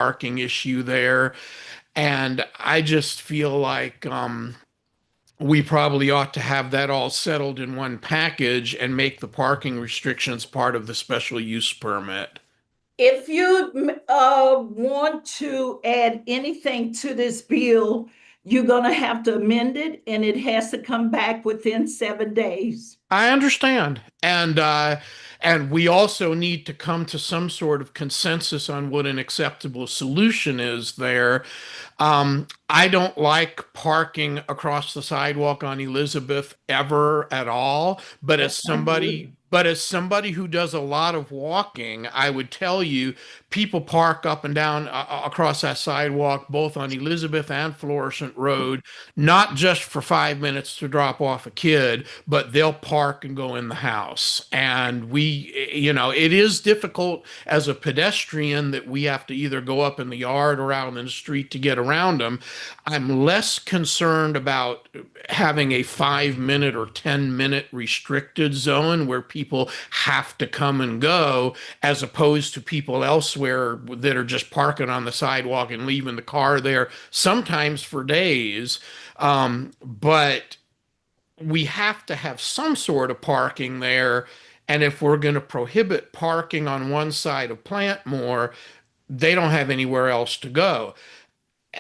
parking issue there. And I just feel like we probably ought to have that all settled in one package and make the parking restrictions part of the special use permit. If you want to add anything to this bill, you're going to have to amend it and it has to come back within 7 days. I understand. And we also need to come to some sort of consensus on what an acceptable solution is there. I don't like parking across the sidewalk on Elizabeth ever at all, That's not good. but as somebody who does a lot of walking, I would tell you people park up and down across that sidewalk, both on Elizabeth and Florissant Road, not just for 5 minutes to drop off a kid, but they'll park and go in the house. And it is difficult as a pedestrian that we have to either go up in the yard or out in the street to get around them. I'm less concerned about having a 5 minute or 10 minute restricted zone where people have to come and go, as opposed to people elsewhere that are just parking on the sidewalk and leaving the car there, sometimes for days. But we have to have some sort of parking there. And if we're going to prohibit parking on one side of Plantmore, they don't have anywhere else to go.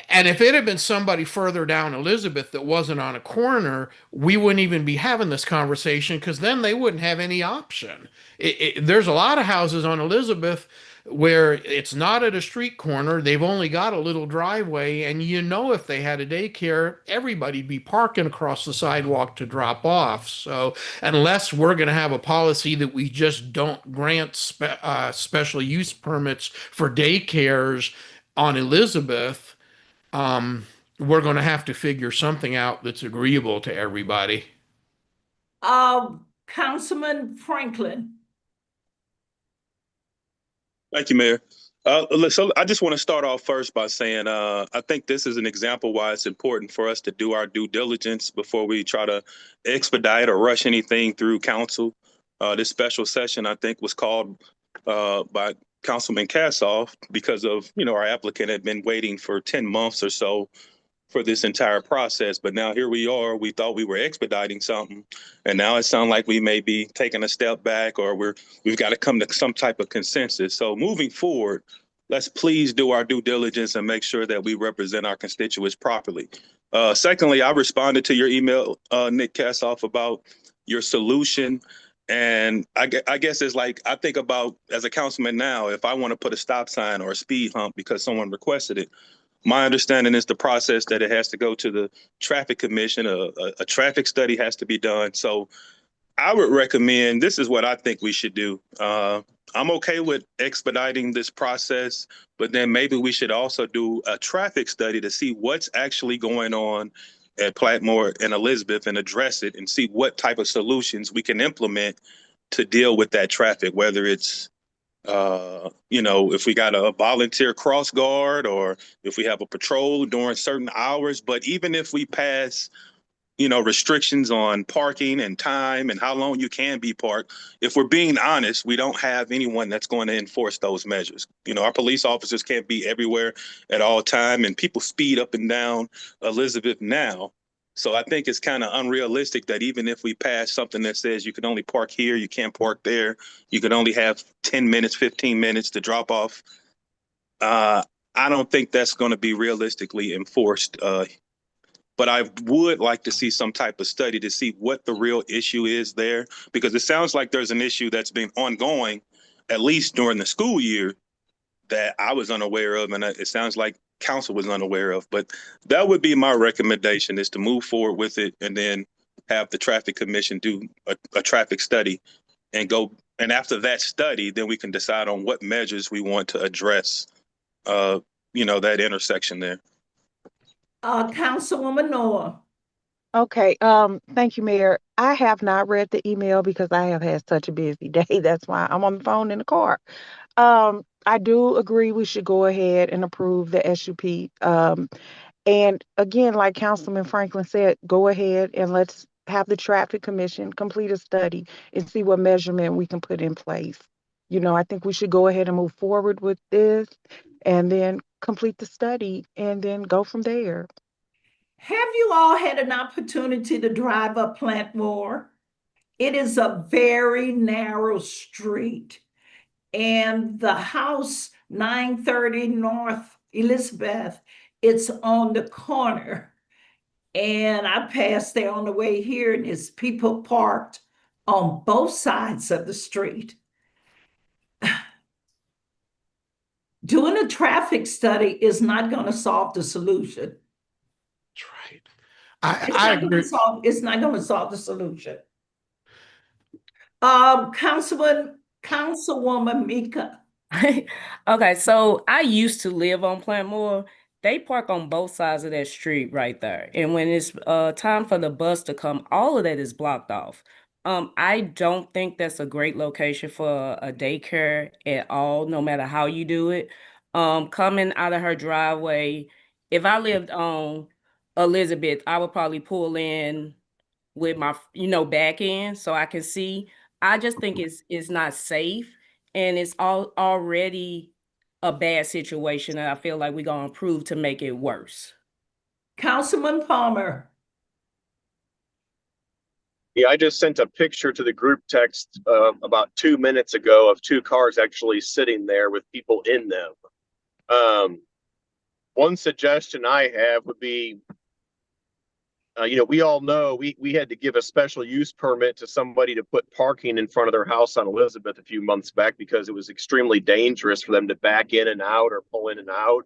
And if it had been somebody further down Elizabeth that wasn't on a corner, we wouldn't even be having this conversation because then they wouldn't have any option. There's a lot of houses on Elizabeth where it's not at a street corner. They've only got a little driveway. And if they had a daycare, everybody'd be parking across the sidewalk to drop off. So unless we're going to have a policy that we just don't grant special use permits for daycares on Elizabeth, we're going to have to figure something out that's agreeable to everybody. Councilman Franklin. Thank you, Mayor. So I just want to start off first by saying I think this is an example why it's important for us to do our due diligence before we try to expedite or rush anything through council. This special session, I think, was called by Councilman Kassoff because of, our applicant had been waiting for 10 months or so for this entire process. But now here we are. We thought we were expediting something, and now it sounds like we may be taking a step back, or we've got to come to some type of consensus. So moving forward, let's please do our due diligence and make sure that we represent our constituents properly. Secondly, I responded to your email, Nick Kassoff, about your solution. And I guess it's like, I think about as a councilman now, if I want to put a stop sign or a speed hump because someone requested it, my understanding is the process that it has to go to the traffic commission. A traffic study has to be done. So I would recommend, this is what I think we should do. I'm okay with expediting this process, but then maybe we should also do a traffic study to see what's actually going on at Platmore and Elizabeth and address it and see what type of solutions we can implement to deal with that traffic, whether it's if we got a volunteer cross guard or if we have a patrol during certain hours. But even if we pass, restrictions on parking and time and how long you can be parked, if we're being honest, we don't have anyone that's going to enforce those measures. Our police officers can't be everywhere at all time, and people speed up and down Elizabeth now. So I think it's kind of unrealistic that even if we pass something that says you can only park here, you can't park there, you can only have 10 minutes, 15 minutes to drop off. I don't think that's going to be realistically enforced. But I would like to see some type of study to see what the real issue is there, because it sounds like there's an issue that's been ongoing, at least during the school year, that I was unaware of, and it sounds like council was unaware of. But that would be my recommendation, is to move forward with it and then have the traffic commission do a traffic study and go. And after that study, then we can decide on what measures we want to address, that intersection there. Councilwoman Noah. Okay, thank you, Mayor. I have not read the email because I have had such a busy day. That's why I'm on the phone in the car. I do agree we should go ahead and approve the SUP. And again, like Councilman Franklin said, go ahead and let's have the traffic commission complete a study and see what measurement we can put in place. I think we should go ahead and move forward with this and then complete the study and then go from there. Have you all had an opportunity to drive up Plantmore? It is a very narrow street. And the house, 930 North Elizabeth, it's on the corner. And I passed there on the way here, and there's people parked on both sides of the street. Doing a traffic study is not going to solve the solution. That's right. It's I not going to agree. solve, it's not going to solve the solution. Councilwoman Mika. Okay, so I used to live on Plantmore. They park on both sides of that street right there. And when it's time for the bus to come, all of that is blocked off. I don't think that's a great location for a daycare at all, no matter how you do it. Coming out of her driveway, if I lived on Elizabeth, I would probably pull in with my, back end so I can see. I just think it's not safe, and it's already a bad situation, and I feel like we're gonna improve to make it worse. Councilman Palmer. Yeah, I just sent a picture to the group text about 2 minutes ago of two cars actually sitting there with people in them. One suggestion I have would be, we all know we had to give a special use permit to somebody to put parking in front of their house on Elizabeth a few months back because it was extremely dangerous for them to back in and out or pull in and out.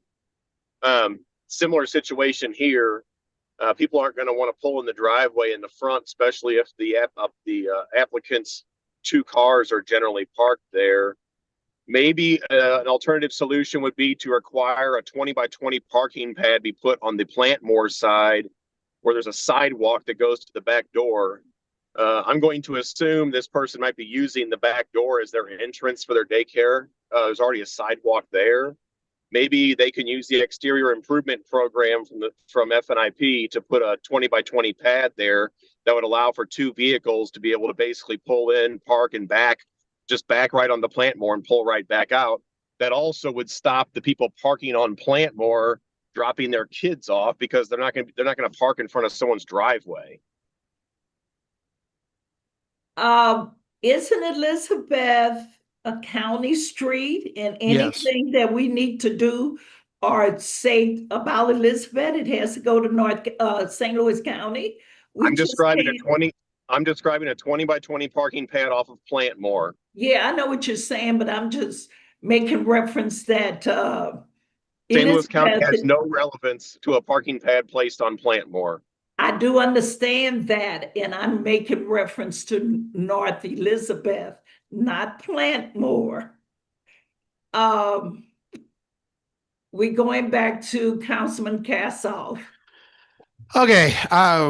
Similar situation here. People aren't going to want to pull in the driveway in the front, especially if the applicant's two cars are generally parked there. Maybe an alternative solution would be to require a 20 by 20 parking pad be put on the Plantmore side where there's a sidewalk that goes to the back door. I'm going to assume this person might be using the back door as their entrance for their daycare. There's already a sidewalk there. Maybe they can use the exterior improvement program from FNIP to put a 20 by 20 pad there that would allow for two vehicles to be able to basically pull in, park, and just back right on the Plantmore and pull right back out. That also would stop the people parking on Plantmore dropping their kids off because they're not going to park in front of someone's driveway. Isn't Elizabeth a county street, and anything that we need to do or say about Elizabeth, it has to go to St. Louis County? I'm describing a 20 by 20 parking pad off of Plantmore. Yeah, I know what you're saying, but I'm just making reference that St. Louis County has no relevance to a parking pad placed on Plantmore. I do understand that, and I'm making reference to North Elizabeth, not Plantmore. We're going back to Councilman Kassoff. Okay.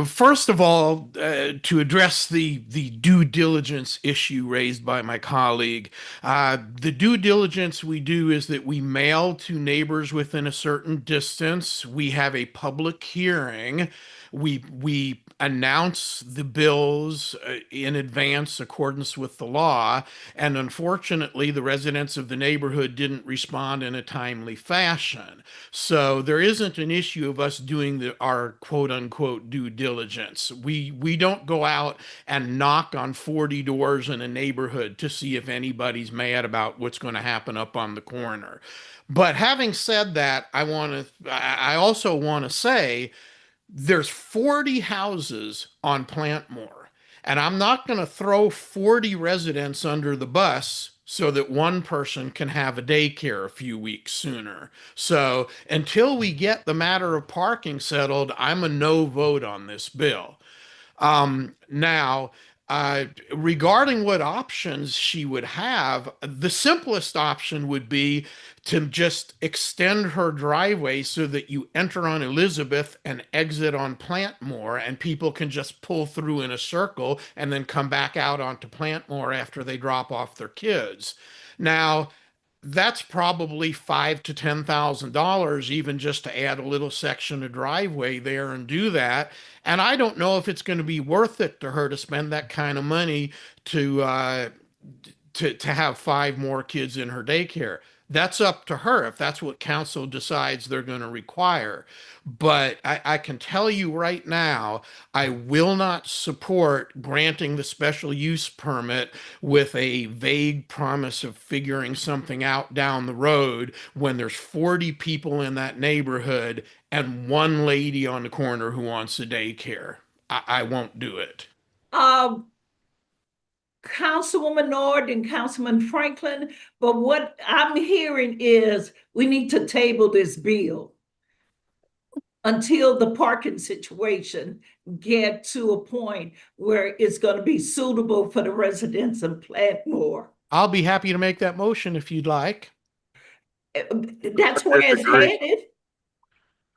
First of all, to address the due diligence issue raised by my colleague, the due diligence we do is that we mail to neighbors within a certain distance. We have a public hearing. We announce the bills in advance, accordance with the law. And unfortunately, the residents of the neighborhood didn't respond in a timely fashion. So there isn't an issue of us doing our quote unquote due diligence. We don't go out and knock on 40 doors in a neighborhood to see if anybody's mad about what's going to happen up on the corner. But having said that, I also want to say there's 40 houses on Plantmore, and I'm not going to throw 40 residents under the bus so that one person can have a daycare a few weeks sooner. So until we get the matter of parking settled, I'm a no vote on this bill. Now, regarding what options she would have, the simplest option would be to just extend her driveway so that you enter on Elizabeth and exit on Plantmore, and people can just pull through in a circle and then come back out onto Plantmore after they drop off their kids. Now, that's probably $5,000 to $10,000 even just to add a little section of driveway there and do that. And I don't know if it's going to be worth it to her to spend that kind of money to have 5 more kids in her daycare. That's up to her if that's what council decides they're going to require. But I can tell you right now, I will not support granting the special use permit with a vague promise of figuring something out down the road when there's 40 people in that neighborhood and one lady on the corner who wants a daycare. I won't do it. Um, Councilwoman Nord and Councilman Franklin, but what I'm hearing is we need to table this bill until the parking situation get to a point where it's going to be suitable for the residents of Plantmore. I'll be happy to make that motion if you'd like. That's where it's Disagree. headed.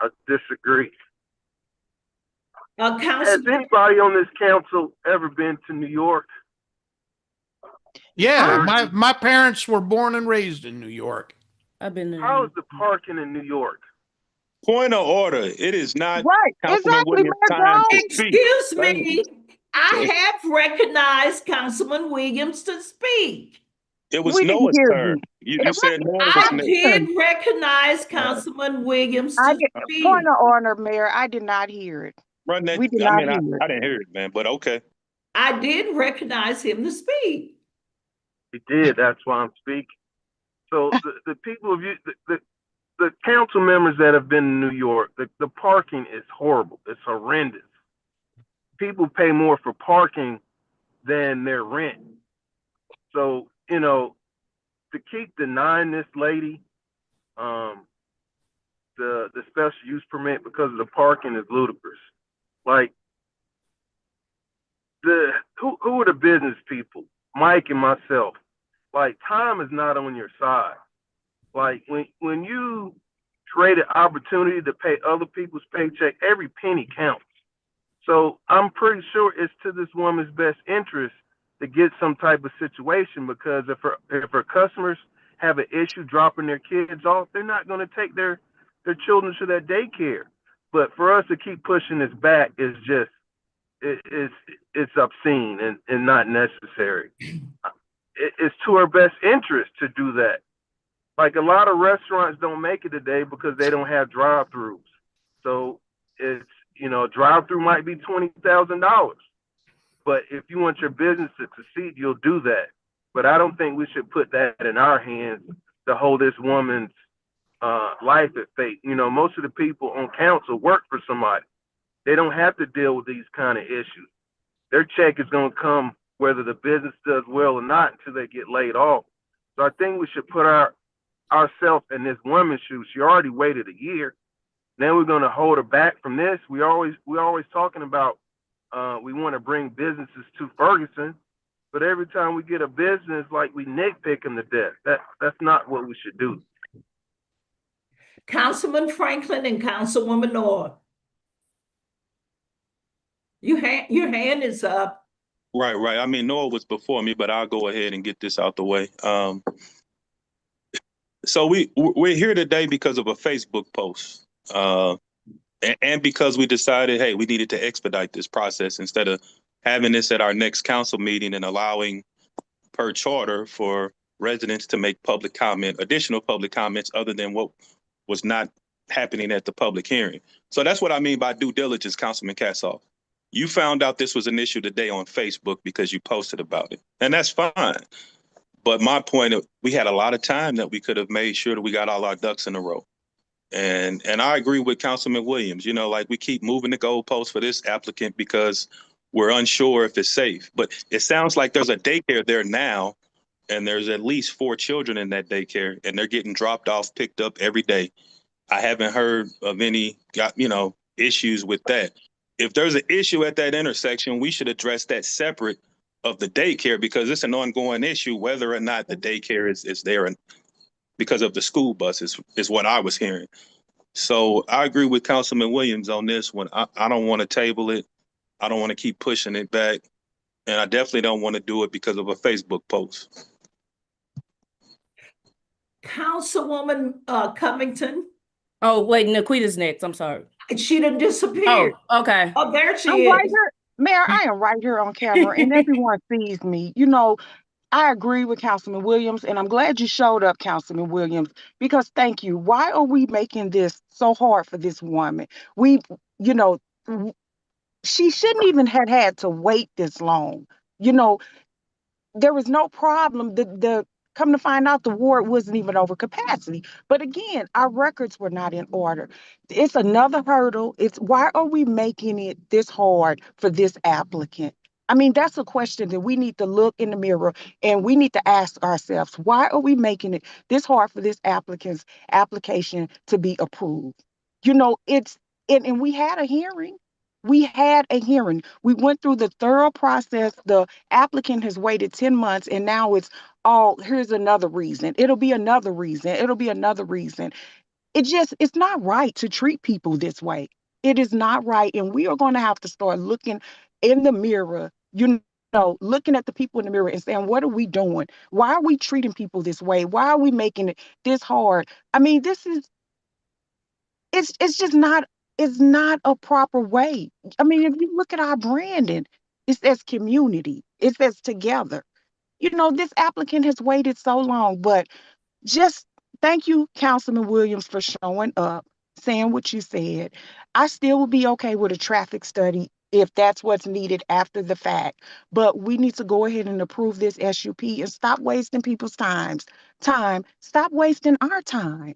I disagree. Has Council, anybody on this council ever been to New York? Yeah, my parents were born and raised in New York. I've been there. How is the parking in New York? Point of order. It is not Right, Councilman exactly, Williams' Mayor time to Jones. speak. excuse me, I have recognized Councilman Williams to speak. It was We didn't Noah's hear turn. You It said Noah was I next. did recognize Councilman Williams to speak. Point of order, Mayor, I did not hear it. Run that. We did I not mean, hear it. I didn't hear it, man, but okay. I did recognize him to speak. He did. That's why I'm speaking. So the people of you, the council members that have been in New York, the parking is horrible. It's horrendous. People pay more for parking than their rent. So, you know, to keep denying this lady the special use permit because of the parking is ludicrous. Like, who are the business people? Mike and myself. Like, time is not on your side. Like, when you trade an opportunity to pay other people's paycheck, every penny counts. So I'm pretty sure it's to this woman's best interest to get some type of situation, because if her customers have an issue dropping their kids off, they're not going to take their children to that daycare. But for us to keep pushing this back is just it's obscene and not necessary. It's to her best interest to do that. Like, a lot of restaurants don't make it today because they don't have drive-throughs. So it's, you know, drive-through might be $20,000. But if you want your business to succeed, you'll do that. But I don't think we should put that in our hands to hold this woman's life at fate. You know, most of the people on council work for somebody. They don't have to deal with these kind of issues. Their check is going to come whether the business does well or not until they get laid off. So I think we should put ourselves in this woman's shoes. She already waited a year. Now we're going to hold her back from this. We're always talking about we want to bring businesses to Ferguson, but every time we get a business, like, we nitpick them to death. That's not what we should do. Councilman Franklin and Councilwoman Nord. Your hand is up. Right. I mean, Noah was before me, but I'll go ahead and get this out the way. So we're here today because of a Facebook post, and because we decided, hey, we needed to expedite this process instead of having this at our next council meeting and allowing, per charter, for residents to make additional public comments other than what was not happening at the public hearing. So that's what I mean by due diligence, Councilman Kassoff. You found out this was an issue today on Facebook because you posted about it, and that's fine. But my point, we had a lot of time that we could have made sure that we got all our ducks in a row. And I agree with Councilman Williams. You know, like, we keep moving the goalposts for this applicant because we're unsure if it's safe. But it sounds like there's a daycare there now, and there's at least 4 children in that daycare, and they're getting dropped off, picked up every day. I haven't heard of any, issues with that. If there's an issue at that intersection, we should address that separate of the daycare, because it's an ongoing issue whether or not the daycare is there, and because of the school buses is what I was hearing. So I agree with Councilman Williams on this one. I don't want to table it. I don't want to keep pushing it back. And I definitely don't want to do it because of a Facebook post. Councilwoman Covington. Oh, wait, Naquita's next. I'm sorry. She done Oh, disappeared. okay. Oh, there she I'm is. right here. Mayor, I am right here on camera and everyone sees me. You know, I agree with Councilman Williams, and I'm glad you showed up, Councilman Williams, because thank you. Why are we making this so hard for this woman? We, you know, w- she shouldn't even have had to wait this long. You know, there was no problem. The come to find out, the ward wasn't even over capacity. But again, our records were not in order. It's another hurdle. It's why are we making it this hard for this applicant? I mean, that's a question that we need to look in the mirror and we need to ask ourselves, why are we making it this hard for this applicant's application to be approved? You know, and we had a hearing. We had a hearing. We went through the thorough process. The applicant has waited 10 months and now it's, oh, here's another reason. It'll be another reason. It'll be another reason. It's not right to treat people this way. It is not right. And we are going to have to start looking in the mirror, looking at the people in the mirror and saying, what are we doing? Why are we treating people this way? Why are we making it this hard? I mean, it's just not a proper way. I mean, if you look at our branding, it says community, it says together. This applicant has waited so long, but just thank you, Councilman Williams, for showing up, saying what you said. I still would be okay with a traffic study if that's what's needed after the fact. But we need to go ahead and approve this SUP and stop wasting people's time. Stop wasting our time.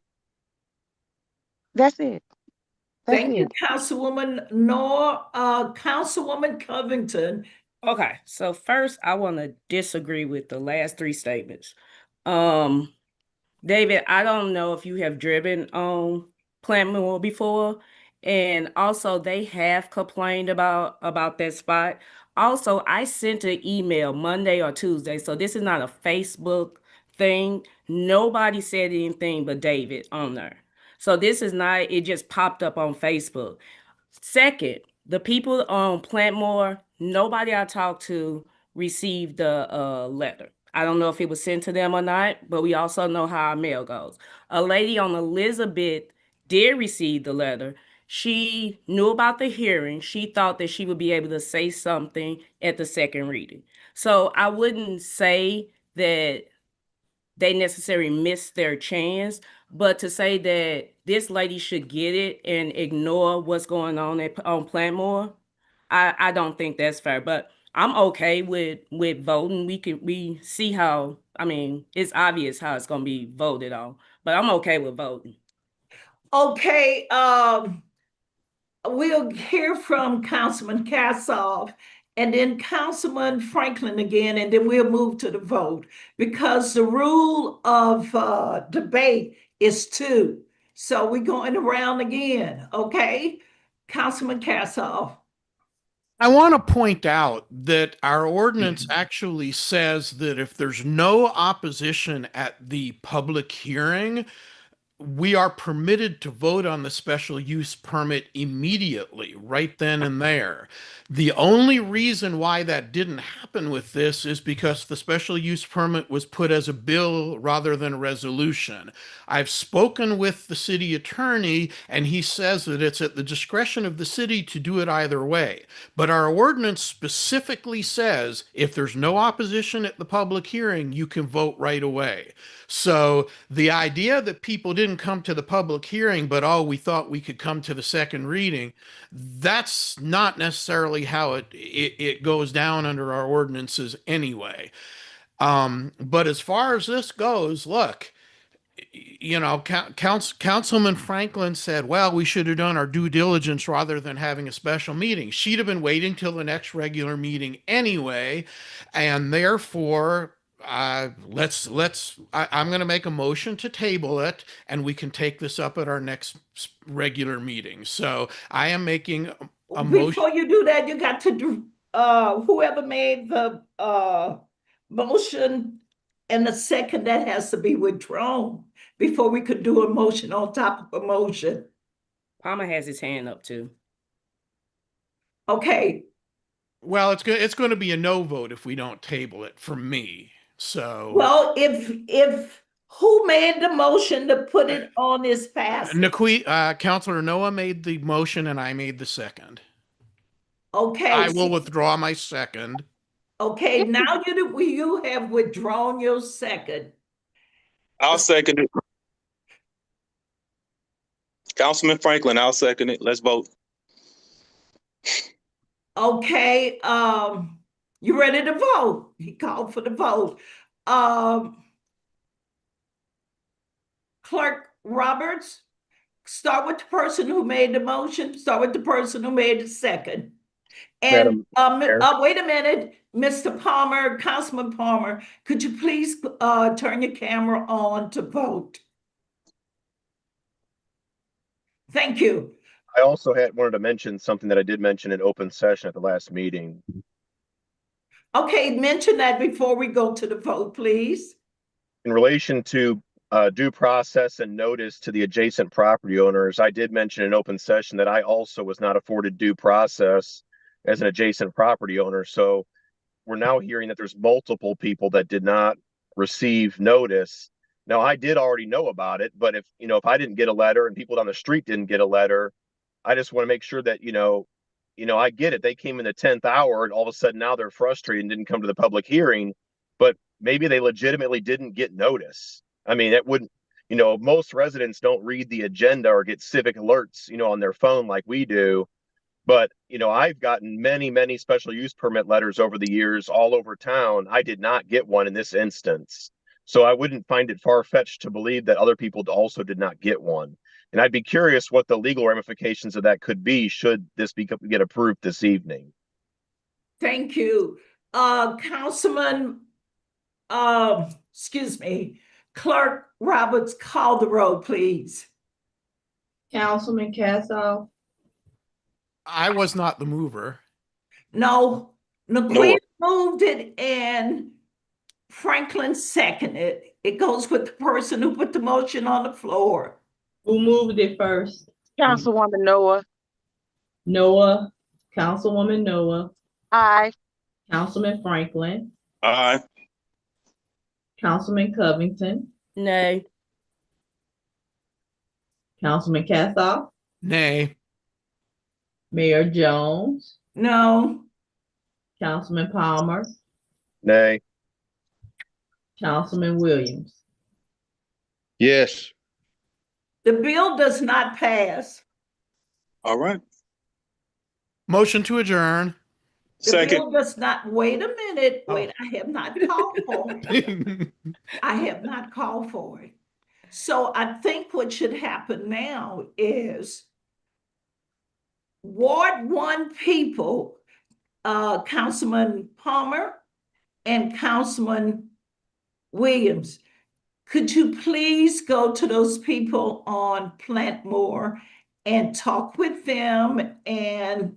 That's it. That's Thank it. you, Councilwoman Noor. Councilwoman Covington. Okay, so first I want to disagree with the last three statements. David, I don't know if you have driven on Plantmore before, and also they have complained about that spot. Also, I sent an email Monday or Tuesday, so this is not a Facebook thing. Nobody said anything but David on there. So this is not, it just popped up on Facebook. Second, the people on Plantmore, nobody I talked to received the letter. I don't know if it was sent to them or not, but we also know how our mail goes. A lady on Elizabeth did receive the letter. She knew about the hearing. She thought that she would be able to say something at the second reading. So I wouldn't say that they necessarily missed their chance, but to say that this lady should get it and ignore what's going on on Plantmore, I don't think that's fair. But I'm okay with voting. We see how, I mean, it's obvious how it's gonna be voted on, but I'm okay with voting. Okay, we'll hear from Councilman Kassoff and then Councilman Franklin again, and then we'll move to the vote because the rule of debate is two. So we're going around again, okay? Councilman Kassoff. I want to point out that our ordinance actually says that if there's no opposition at the public hearing, we are permitted to vote on the special use permit immediately, right then and there. The only reason why that didn't happen with this is because the special use permit was put as a bill rather than a resolution. I've spoken with the city attorney, and he says that it's at the discretion of the city to do it either way. But our ordinance specifically says if there's no opposition at the public hearing, you can vote right away. So the idea that people didn't come to the public hearing, but oh, we thought we could come to the second reading, that's not necessarily how it goes down under our ordinances anyway. But as far as this goes, look, Councilman Franklin said, well, we should have done our due diligence rather than having a special meeting. She'd have been waiting till the next regular meeting anyway, and therefore I'm going to make a motion to table it, and we can take this up at our next regular meeting. So I am making a motion. Before you do that, you got to do, whoever made the motion and the second, that has to be withdrawn before we could do a motion on top of a motion. Palmer has his hand up too. Okay. Well, it's going to be a no vote if we don't table it for me. So, well, if who made the motion to put it on this pass? Councilor Noah made the motion and I made the second. Okay. I will withdraw my second. Okay, Yes, now you have withdrawn your second. I'll second it. Councilman Franklin, I'll second it. Let's vote. Okay, you ready to vote? He called for the vote. Clerk Roberts, start with the person who made the motion, start with the person who made the second. And Chair. wait a minute, Mr. Palmer, Councilman Palmer, could you please turn your camera on to vote? Thank you. I also wanted to mention something that I did mention in open session at the last meeting. Okay, mention that before we go to the vote, please. In relation to due process and notice to the adjacent property owners, I did mention in open session that I also was not afforded due process as an adjacent property owner. So we're now hearing that there's multiple people that did not receive notice. Now, I did already know about it, but if I didn't get a letter and people down the street didn't get a letter, I just want to make sure that, I get it. They came in the 10th hour and all of a sudden now they're frustrated and didn't come to the public hearing, but maybe they legitimately didn't get notice. I mean, it wouldn't, most residents don't read the agenda or get civic alerts, on their phone like we do. But, I've gotten many, many special use permit letters over the years all over town. I did not get one in this instance. So I wouldn't find it far-fetched to believe that other people also did not get one. And I'd be curious what the legal ramifications of that could be should this get approved this evening. Thank you. Councilman, excuse me, Clerk Roberts, call the roll, please. Councilman Cassoff, I was not the mover. No, No. Naquita moved it and Franklin seconded. It goes with the person who put the motion on the floor. who moved it first? Councilwoman Noah. Noah, Councilwoman Noah, Aye. Councilman Franklin, Aye. Councilman Covington, Nay. Councilman Cassoff, Nay. Mayor Jones, No, Councilman Palmer, Nay. Councilman Williams. Yes. the bill does not pass. All right. Motion to adjourn. The Second. bill does not, wait a minute, Oh. wait, I have not called for it. I have not called for it. So I think what should happen now is Ward 1 people, Councilman Palmer and Councilman Williams, could you please go to those people on Plantmore and talk with them and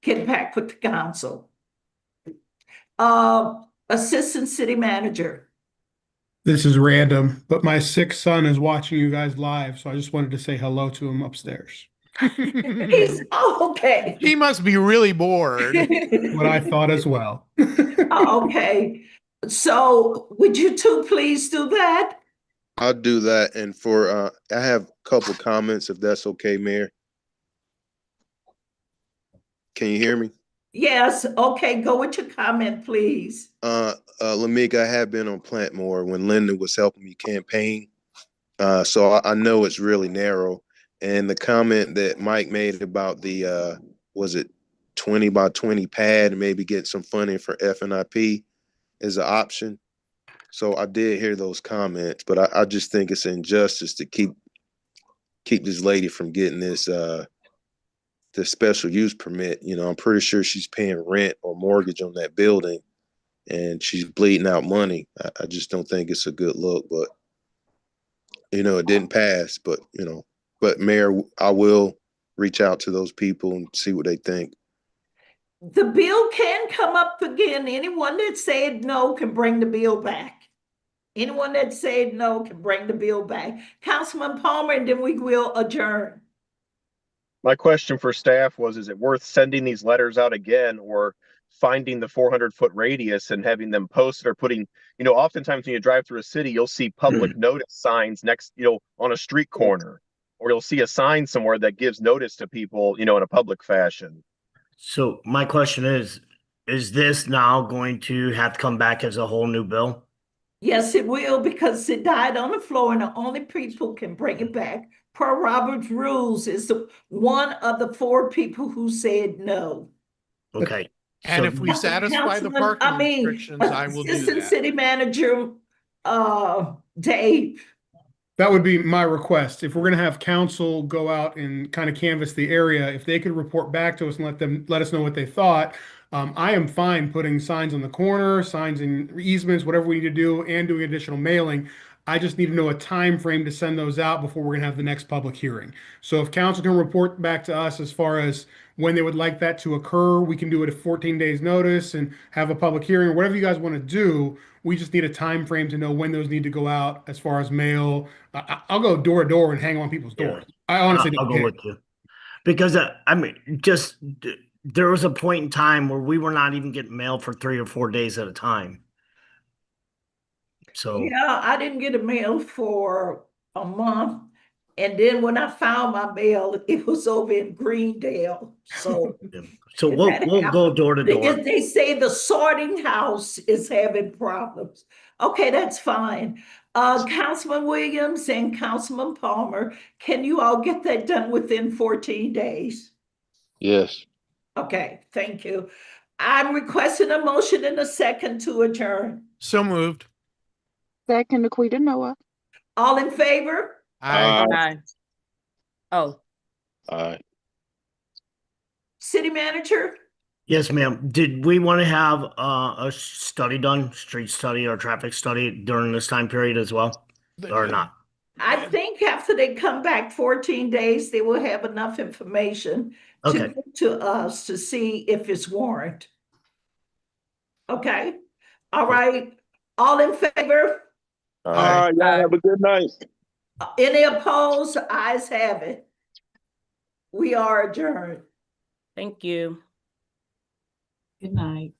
get back with the council? Assistant City Manager. This is random, but my sick son is watching you guys live, so I just wanted to say hello to him upstairs. Okay. He must be really bored. What I thought as well. Okay. So would you two please do that? I'll do that. And I have a couple comments, if that's okay, Mayor. Can you hear me? Yes. Okay. Go with your comment, please. Lamika, I have been on Plantmore when Linda was helping me campaign. So I know it's really narrow. And the comment that Mike made about the, was it 20 by 20 pad and maybe get some funding for FNIP is an option. So I did hear those comments, but I just think it's injustice to keep this lady from getting this, the special use permit. I'm pretty sure she's paying rent or mortgage on that building and she's bleeding out money. I just don't think it's a good look, but it didn't pass, but Mayor, I will reach out to those people and see what they think. The bill can come up again. Anyone that said no can bring the bill back. Anyone that said no can bring the bill back. Councilman Palmer, and then we will adjourn. My question for staff was, is it worth sending these letters out again or finding the 400-foot radius and having them posted or putting, oftentimes when you drive through a city, you'll see public notice signs next, on a street corner, or you'll see a sign somewhere that gives notice to people, in a public fashion. So my question is is this now going to have to come back as a whole new bill? Yes, it will, because it died on the floor and the only people can bring it back per Robert's rules is one of the 4 people who said no. Okay. And So- if we satisfy the parking restrictions, I will do Assistant that. City Manager, Dave. That would be my request. If we're gonna have council go out and kind of canvass the area, if they could report back to us and let us know what they thought. I am fine putting signs on the corner, signs in easements, whatever we need to do, and doing additional mailing. I just need to know a time frame to send those out before we're gonna have the next public hearing. So if council can report back to us as far as when they would like that to occur, we can do it at 14 days notice and have a public hearing, or whatever you guys want to do. We just need a time frame to know when those need to go out as far as mail. I'll go door to door and hang on people's doors. I honestly I'll don't go care. with you. Because I mean, there was a point in time where we were not even getting mail for 3 or 4 days at a time. So Yeah, I didn't get a mail for a month. And then when I found my mail, it was over in Greendale. So we'll go door to door. they say the sorting house is having problems. Okay, that's fine. Councilman Williams and Councilman Palmer, can you all get that done within 14 days? Yes. Okay, thank you. I'm requesting a motion and a second to adjourn. So moved. Second, Laquita Noah. All in favor? Aye. Aye. Oh, City Manager? Yes, ma'am. Did we want to have a study done, street study or traffic study during this time period as well, or not? I think after they come back 14 days, they will have enough information to Okay. give to us to see if it's warrant. Okay, all right. All in favor? All right, y'all have a good night. Any opposed? Ayes have it. We are adjourned. thank you. Good night.